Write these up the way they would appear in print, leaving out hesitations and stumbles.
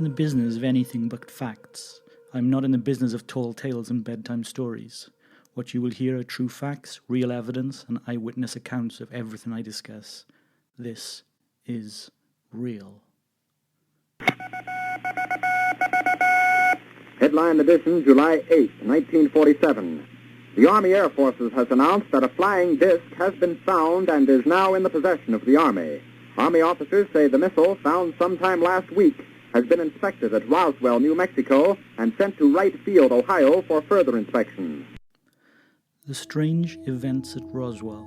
the business of anything but facts. I'm not in the business of tall tales and bedtime stories. What you will hear are true facts, real evidence, and eyewitness accounts of everything I discuss. This is real. Headline edition, July 8, 1947. The Army Air Forces has announced that a flying disc has been found and is now in the possession of the Army. Army officers say the missile, found sometime last week, has been inspected at Roswell, New Mexico, and sent to Wright Field, Ohio, for further inspection. The strange events at Roswell.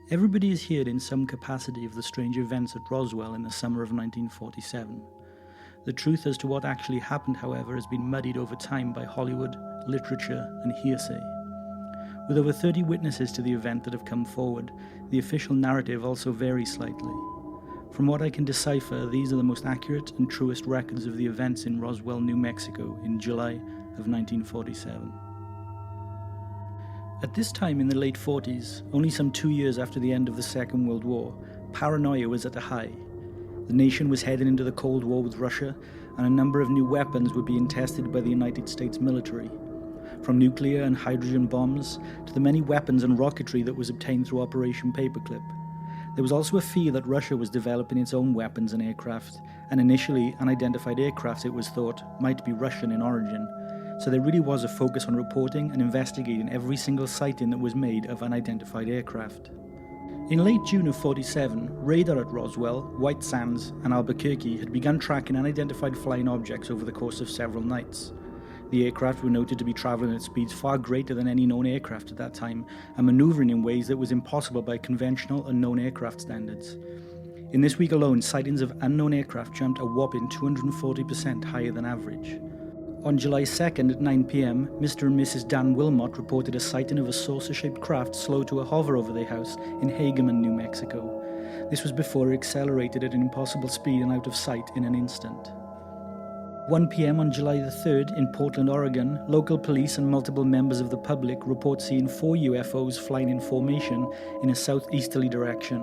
Everybody has heard in some capacity of the strange events at Roswell in the summer of 1947. The truth as to what actually happened, however, has been muddied over time by Hollywood, literature, and hearsay. With over 30 witnesses to the event that have come forward, the official narrative also varies slightly. From what I can decipher, these are the most accurate and truest records of the events in Roswell, New Mexico in July of 1947. At this time in the late 40s, only some 2 years after the end of the Second World War, paranoia was at a high. The nation was heading into the Cold War with Russia, and a number of new weapons were being tested by the United States military. From nuclear and hydrogen bombs to the many weapons and rocketry that was obtained through Operation Paperclip. There was also a fear that Russia was developing its own weapons and aircraft, and initially unidentified aircraft, it was thought, might be Russian in origin. So there really was a focus on reporting and investigating every single sighting that was made of unidentified aircraft. In late June of 47, radar at Roswell, White Sands, and Albuquerque had begun tracking unidentified flying objects over the course of several nights. The aircraft were noted to be travelling at speeds far greater than any known aircraft at that time, and manoeuvring in ways that was impossible by conventional and known aircraft standards. In this week alone, sightings of unknown aircraft jumped a whopping 240% higher than average. On July 2nd at 9 p.m, Mr. and Mrs. Dan Wilmot reported a sighting of a saucer-shaped craft slow to a hover over their house in Hagerman, New Mexico. This was before it accelerated at an impossible speed and out of sight in an instant. 1 p.m. on July the 3rd in Portland, Oregon, local police and multiple members of the public report seeing 4 UFOs flying in formation in a southeasterly direction,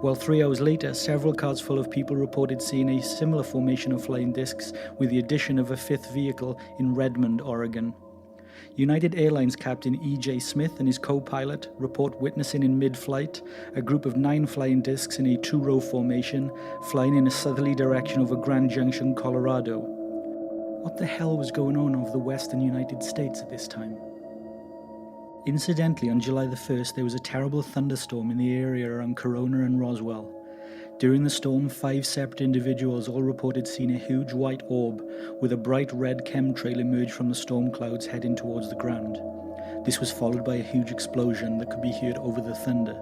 while 3 hours later, several cars full of people reported seeing a similar formation of flying discs with the addition of a 5th vehicle in Redmond, Oregon. United Airlines captain E.J. Smith and his co-pilot report witnessing in mid-flight a group of 9 flying discs in a 2-row formation flying in a southerly direction over Grand Junction, Colorado. What the hell was going on over the western United States at this time? Incidentally, on July the 1st, there was a terrible thunderstorm in the area around Corona and Roswell. During the storm, 5 separate individuals all reported seeing a huge white orb with a bright red chemtrail emerge from the storm clouds heading towards the ground. This was followed by a huge explosion that could be heard over the thunder.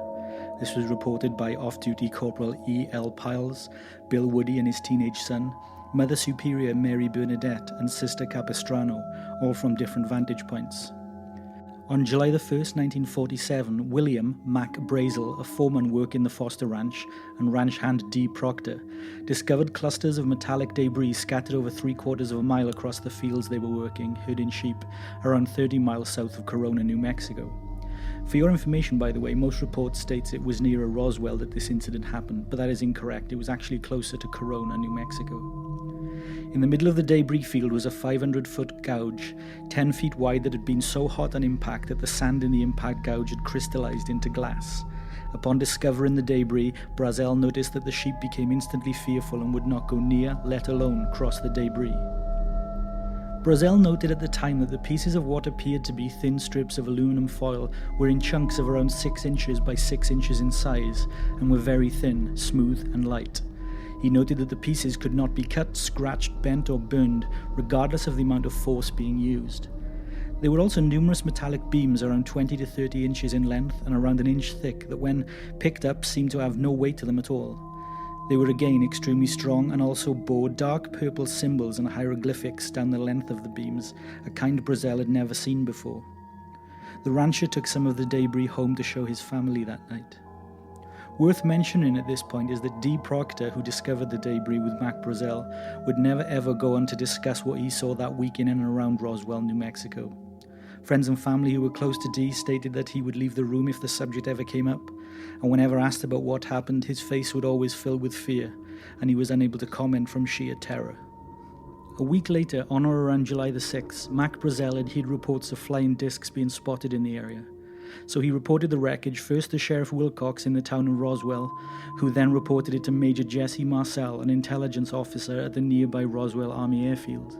This was reported by off-duty Corporal E.L. Piles, Bill Woody and his teenage son, Mother Superior Mary Bernadette and Sister Capistrano, all from different vantage points. On July the 1st, 1947, William Mac Brazel, a foreman working the Foster Ranch, and ranch hand D. Proctor, discovered clusters of metallic debris scattered over 3/4 of a mile across the fields they were working, herding sheep, around 30 miles south of Corona, New Mexico. For your information, by the way, most reports states it was nearer Roswell that this incident happened, but that is incorrect. It was actually closer to Corona, New Mexico. In the middle of the debris field was a 500-foot gouge, 10 feet wide, that had been so hot on impact that the sand in the impact gouge had crystallized into glass. Upon discovering the debris, Brazel noticed that the sheep became instantly fearful and would not go near, let alone cross the debris. Brazel noted at the time that the pieces of what appeared to be thin strips of aluminum foil were in chunks of around 6 inches by 6 inches in size and were very thin, smooth and light. He noted that the pieces could not be cut, scratched, bent or burned, regardless of the amount of force being used. There were also numerous metallic beams around 20 to 30 inches in length and around an inch thick that when picked up seemed to have no weight to them at all. They were again extremely strong and also bore dark purple symbols and hieroglyphics down the length of the beams, a kind Brazel had never seen before. The rancher took some of the debris home to show his family that night. Worth mentioning at this point is that D. Proctor, who discovered the debris with Mac Brazel, would never ever go on to discuss what he saw that week in and around Roswell, New Mexico. Friends and family who were close to Dee stated that he would leave the room if the subject ever came up, and whenever asked about what happened, his face would always fill with fear, and he was unable to comment from sheer terror. A week later, on or around July the 6th, Mac Brazel had heard reports of flying discs being spotted in the area. So he reported the wreckage first to Sheriff Wilcox in the town of Roswell, who then reported it to Major Jesse Marcel, an intelligence officer at the nearby Roswell Army Airfield.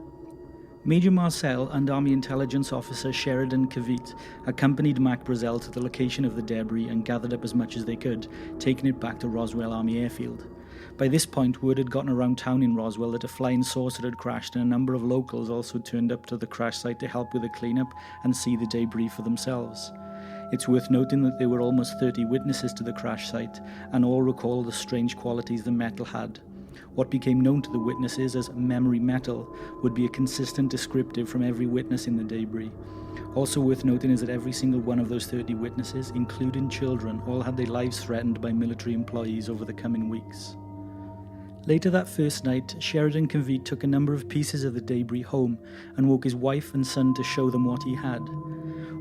Major Marcel and Army Intelligence Officer Sheridan Kavit accompanied Mac Brazel to the location of the debris and gathered up as much as they could, taking it back to Roswell Army Airfield. By this point, word had gotten around town in Roswell that a flying saucer had crashed, and a number of locals also turned up to the crash site to help with the cleanup and see the debris for themselves. It's worth noting that there were almost 30 witnesses to the crash site, and all recall the strange qualities the metal had. What became known to the witnesses as memory metal would be a consistent descriptive from every witness in the debris. Also worth noting is that every single one of those 30 witnesses, including children, all had their lives threatened by military employees over the coming weeks. Later that first night, Sheridan Kavit took a number of pieces of the debris home and woke his wife and son to show them what he had.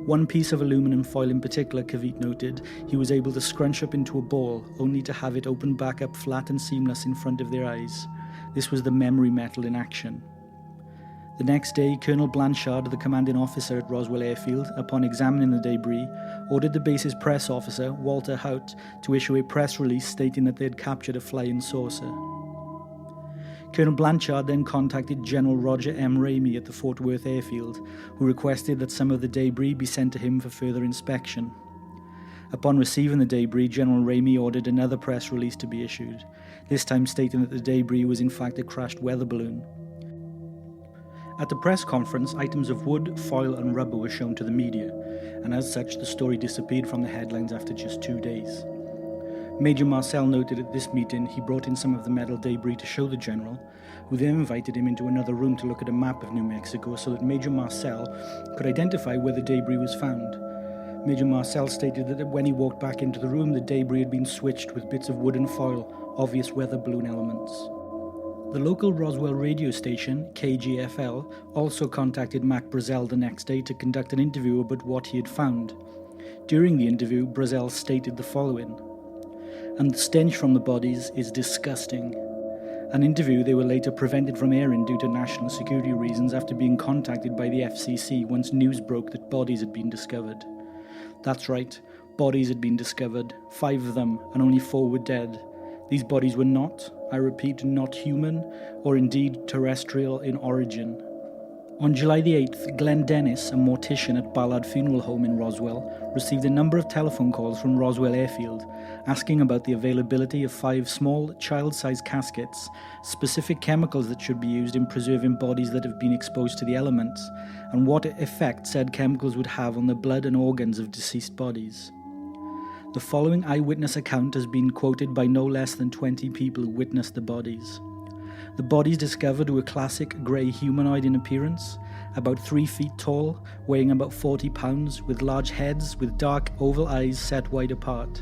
One piece of aluminum foil in particular, Kavit noted, he was able to scrunch up into a ball, only to have it open back up flat and seamless in front of their eyes. This was the memory metal in action. The next day, Colonel Blanchard, the commanding officer at Roswell Airfield, upon examining the debris, ordered the base's press officer, Walter Hout, to issue a press release stating that they had captured a flying saucer. Colonel Blanchard then contacted General Roger M. Ramey at the Fort Worth Airfield, who requested that some of the debris be sent to him for further inspection. Upon receiving the debris, General Ramey ordered another press release to be issued, this time stating that the debris was in fact a crashed weather balloon. At the press conference, items of wood, foil and rubber were shown to the media, and as such the story disappeared from the headlines after just 2 days. Major Marcel noted at this meeting he brought in some of the metal debris to show the general, who then invited him into another room to look at a map of New Mexico so that Major Marcel could identify where the debris was found. Major Marcel stated that when he walked back into the room, the debris had been switched with bits of wood and foil, obvious weather balloon elements. The local Roswell radio station, KGFL, also contacted Mac Brazel the next day to conduct an interview about what he had found. During the interview, Brazel stated the following: "And the stench from the bodies is disgusting." An interview they were later prevented from airing due to national security reasons after being contacted by the FCC once news broke that bodies had been discovered. That's right, bodies had been discovered, 5 of them, and only 4 were dead. These bodies were not, I repeat, not human, or indeed terrestrial in origin. On July the 8th, Glenn Dennis, a mortician at Ballard Funeral Home in Roswell, received a number of telephone calls from Roswell Airfield, asking about the availability of 5 small, child-sized caskets, specific chemicals that should be used in preserving bodies that have been exposed to the elements, and what effect said chemicals would have on the blood and organs of deceased bodies. The following eyewitness account has been quoted by no less than 20 people who witnessed the bodies. The bodies discovered were classic grey humanoid in appearance, about 3 feet tall, weighing about 40 pounds, with large heads with dark oval eyes set wide apart,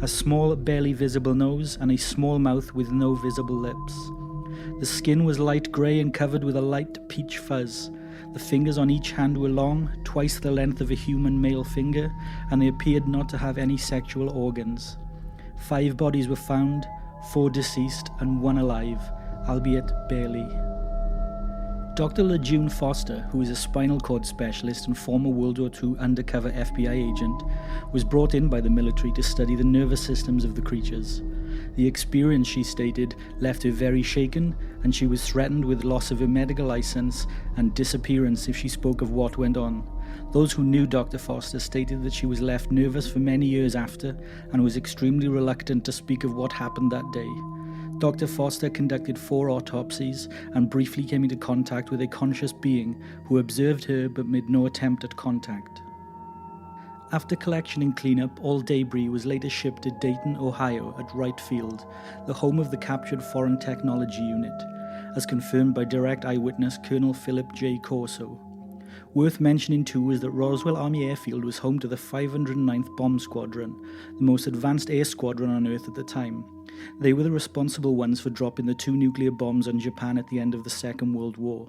a small barely visible nose and a small mouth with no visible lips. The skin was light grey and covered with a light peach fuzz. The fingers on each hand were long, twice the length of a human male finger, and they appeared not to have any sexual organs. 5 bodies were found, 4 deceased and 1 alive, albeit barely. Dr. LeJune Foster, who is a spinal cord specialist and former World War II undercover FBI agent, was brought in by the military to study the nervous systems of the creatures. The experience, she stated, left her very shaken, and she was threatened with loss of her medical license and disappearance if she spoke of what went on. Those who knew Dr. Foster stated that she was left nervous for many years after and was extremely reluctant to speak of what happened that day. Dr. Foster conducted 4 autopsies and briefly came into contact with a conscious being who observed her but made no attempt at contact. After collection and cleanup, all debris was later shipped to Dayton, Ohio at Wright Field, the home of the captured Foreign Technology Unit, as confirmed by direct eyewitness Colonel Philip J. Corso. Worth mentioning too is that Roswell Army Airfield was home to the 509th Bomb Squadron, the most advanced air squadron on Earth at the time. They were the responsible ones for dropping the 2 nuclear bombs on Japan at the end of the Second World War.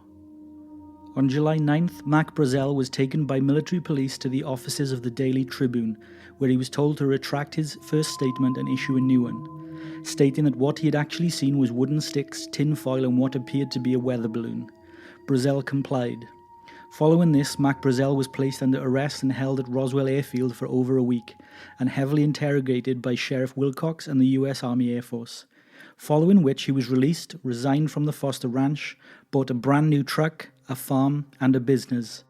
On July 9th, Mac Brazel was taken by military police to the offices of the Daily Tribune, where he was told to retract his first statement and issue a new one, stating that what he had actually seen was wooden sticks, tin foil, and what appeared to be a weather balloon. Brazel complied. Following this, Mac Brazel was placed under arrest and held at Roswell Airfield for over a week, and heavily interrogated by Sheriff Wilcox and the US Army Air Force. Following which he was released, resigned from the Foster Ranch, bought a brand new truck, a farm, and a business.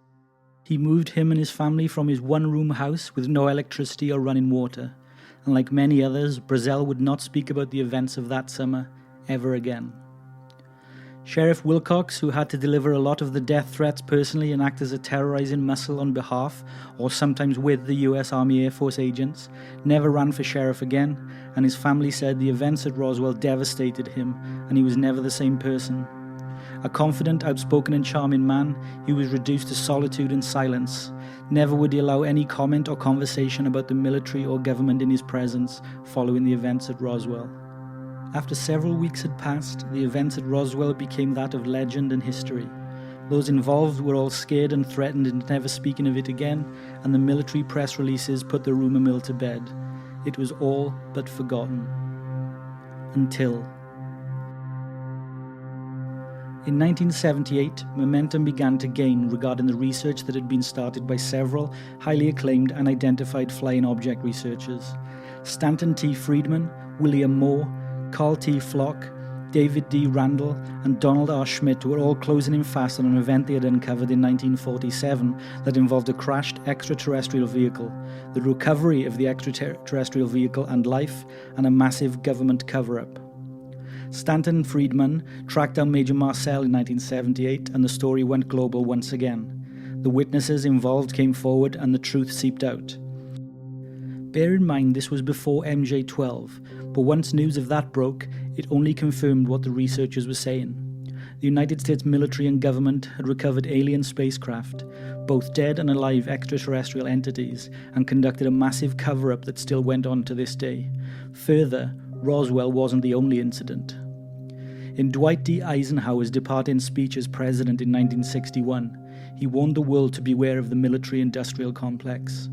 He moved him and his family from his one-room house with no electricity or running water, and like many others, Brazel would not speak about the events of that summer ever again. Sheriff Wilcox, who had to deliver a lot of the death threats personally and act as a terrorizing muscle on behalf, or sometimes with, the US Army Air Force agents, never ran for sheriff again, and his family said the events at Roswell devastated him, and he was never the same person. A confident, outspoken and charming man, he was reduced to solitude and silence. Never would he allow any comment or conversation about the military or government in his presence following the events at Roswell. After several weeks had passed, the events at Roswell became that of legend and history. Those involved were all scared and threatened into never speaking of it again, and the military press releases put the rumour mill to bed. It was all but forgotten. Until... In 1978, momentum began to gain regarding the research that had been started by several highly acclaimed and identified flying object researchers. Stanton T. Friedman, William Moore, Carl T. Flock, David D. Randall, and Donald R. Schmidt were all closing in fast on an event they had uncovered in 1947 that involved a crashed extraterrestrial vehicle, the recovery of the extraterrestrial vehicle and life, and a massive government cover-up. Stanton and Friedman tracked down Major Marcel in 1978, and the story went global once again. The witnesses involved came forward and the truth seeped out. Bear in mind this was before MJ-12, but once news of that broke, it only confirmed what the researchers were saying. The United States military and government had recovered alien spacecraft, both dead and alive extraterrestrial entities, and conducted a massive cover-up that still went on to this day. Further, Roswell wasn't the only incident. In Dwight D. Eisenhower's departing speech as president in 1961, he warned the world to beware of the military-industrial complex.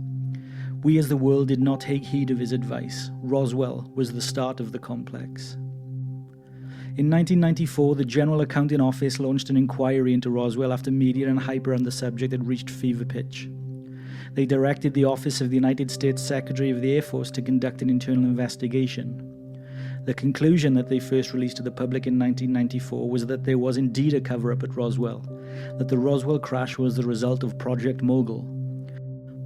We as the world did not take heed of his advice. Roswell was the start of the complex. In 1994, the General Accounting Office launched an inquiry into Roswell after media and hype around the subject had reached fever pitch. They directed the Office of the United States Secretary of the Air Force to conduct an internal investigation. The conclusion that they first released to the public in 1994 was that there was indeed a cover-up at Roswell, that the Roswell crash was the result of Project Mogul.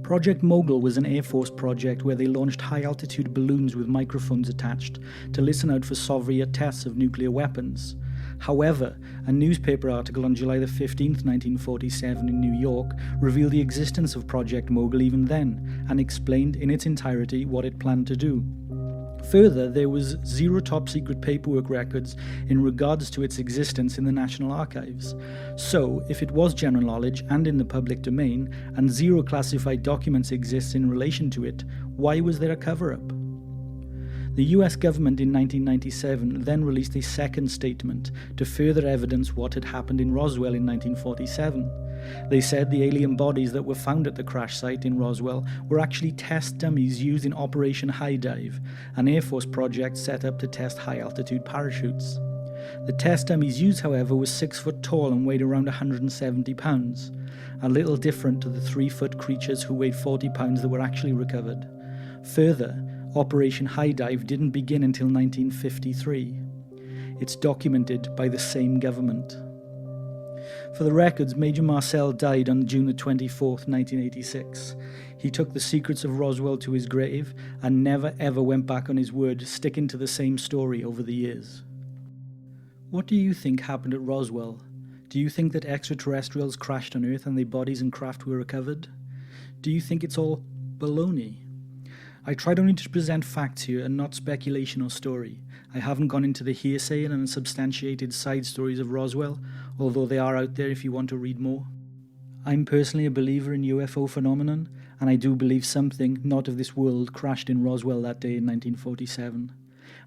Project Mogul was an Air Force project where they launched high-altitude balloons with microphones attached to listen out for Soviet tests of nuclear weapons. However, a newspaper article on July 15, 1947 in New York revealed the existence of Project Mogul even then and explained in its entirety what it planned to do. Further, there was zero top-secret paperwork records in regards to its existence in the National Archives. So, if it was general knowledge and in the public domain, and zero classified documents exist in relation to it, why was there a cover-up? The US government in 1997 then released a second statement to further evidence what had happened in Roswell in 1947. They said the alien bodies that were found at the crash site in Roswell were actually test dummies used in Operation High Dive, an Air Force project set up to test high-altitude parachutes. The test dummies used, however, were 6 foot tall and weighed around 170 pounds, a little different to the 3-foot creatures who weighed 40 pounds that were actually recovered. Further, Operation High Dive didn't begin until 1953. It's documented by the same government. For the records, Major Marcel died on June 24, 1986. He took the secrets of Roswell to his grave and never ever went back on his word, sticking to the same story over the years. What do you think happened at Roswell? Do you think that extraterrestrials crashed on Earth and their bodies and craft were recovered? Do you think it's all baloney? I tried only to present facts here and not speculation or story. I haven't gone into the hearsay and unsubstantiated side stories of Roswell, although they are out there if you want to read more. I'm personally a believer in UFO phenomenon, and I do believe something not of this world crashed in Roswell that day in 1947.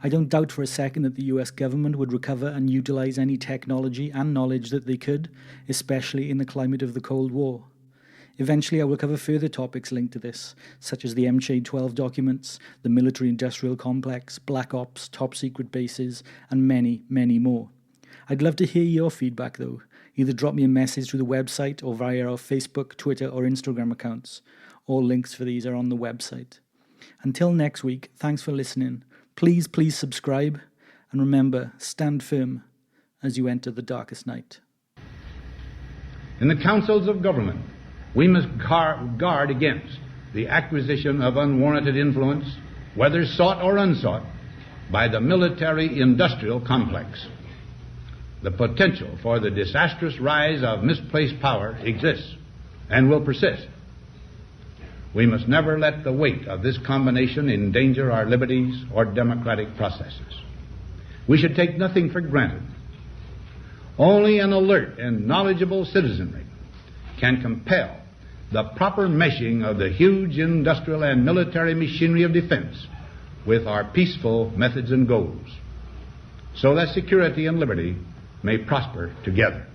I don't doubt for a second that the US government would recover and utilize any technology and knowledge that they could, especially in the climate of the Cold War. Eventually, I will cover further topics linked to this, such as the MJ-12 documents, the military-industrial complex, black ops, top-secret bases, and many, many more. I'd love to hear your feedback, though. Either drop me a message through the website or via our Facebook, Twitter, or Instagram accounts. All links for these are on the website. Until next week, thanks for listening. Please subscribe, and remember, stand firm as you enter the darkest night. In the councils of government, we must guard against the acquisition of unwarranted influence, whether sought or unsought, by the military-industrial complex. The potential for the disastrous rise of misplaced power exists and will persist. We must never let the weight of this combination endanger our liberties or democratic processes. We should take nothing for granted. Only an alert and knowledgeable citizenry can compel the proper meshing of the huge industrial and military machinery of defense with our peaceful methods and goals, so that security and liberty may prosper together.